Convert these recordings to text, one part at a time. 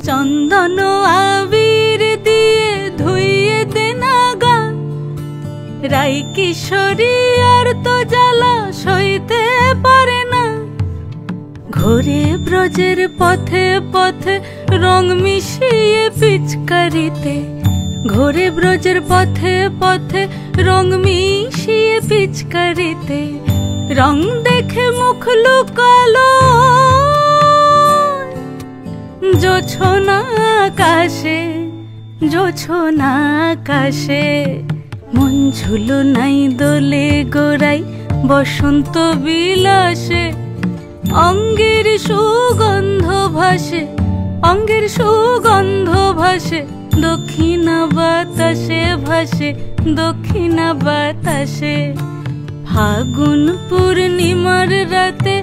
চন্দন আবির দিয়ে ধুইয়ে দে না গা, রাই কিশোরী আর তো জ্বালা সইতে পারে না। ঘোরে ব্রজের পথে পথে রং মিশিয়ে পিচকারিতে, ঘোরে ব্রজের পথে পথে রং মিশিয়ে পিচকারিতে, রং দেখে মুখ লুকালো জোছনা আকাশে, জোছনা আকাশে। মন ঝুলো নাই দোলে গোড়াই বসন্ত বিলাসে, অঙ্গের সুগন্ধ ভাসে, অঙ্গের সুগন্ধ ভাসে, দক্ষিণা বাতাসে ভাসে, দক্ষিণা বাতাসে। ফাগুন পূর্ণিমার রাতে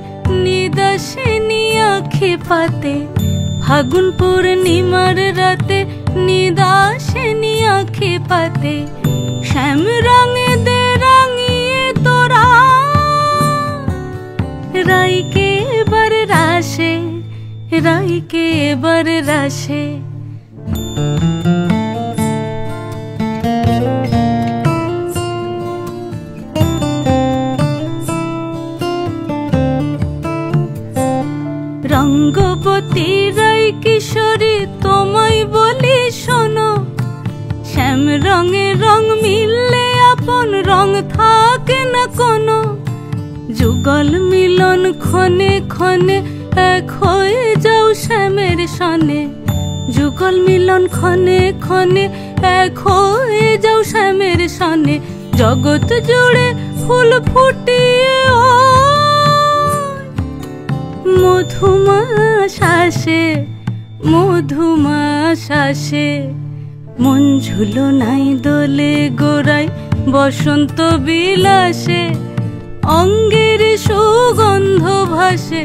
নিদাসিনী আঁখি পাতে, ফাগুন পূর্ণিমার রাতে নিদাসিনী আঁখি পাতে। শ্যাম রঙে দে রাঙিয়ে তোরা রাইকে এবার রাশে, রাইকে এবার রাশে। রঙ্গবতী রাই কিশোরী তোমায় বলি শোনো, শ্যাম রঙে রং মিললে আপন রং থাকে না কোনো। যুগল মিলন ক্ষণে ক্ষণে এক হয়ে যাও শ্যামের সনে, যুগল মিলন ক্ষণে ক্ষণে এক হয়ে যাও শ্যামের সনে। জগৎ জুড়ে ফুল ফুটিয়ে ও মধুমাশাসে, মধুমাশাসে। মন ঝুলো নাই দোলে গোড়াই বসন্ত বিলাসে, অঙ্গের সুগন্ধ ভাসে,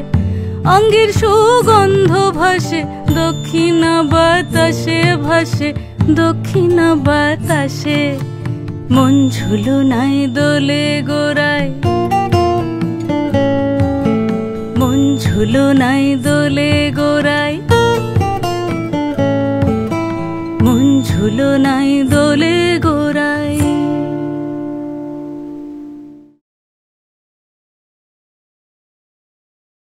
অঙ্গের সুগন্ধ ভাসে, দক্ষিণা বাতাসে ভাসে, দক্ষিণা বাতাসে। মন ঝুলো নাই দোলে গোড়াই, মন ঝুলো নাই দোলে গোড়াই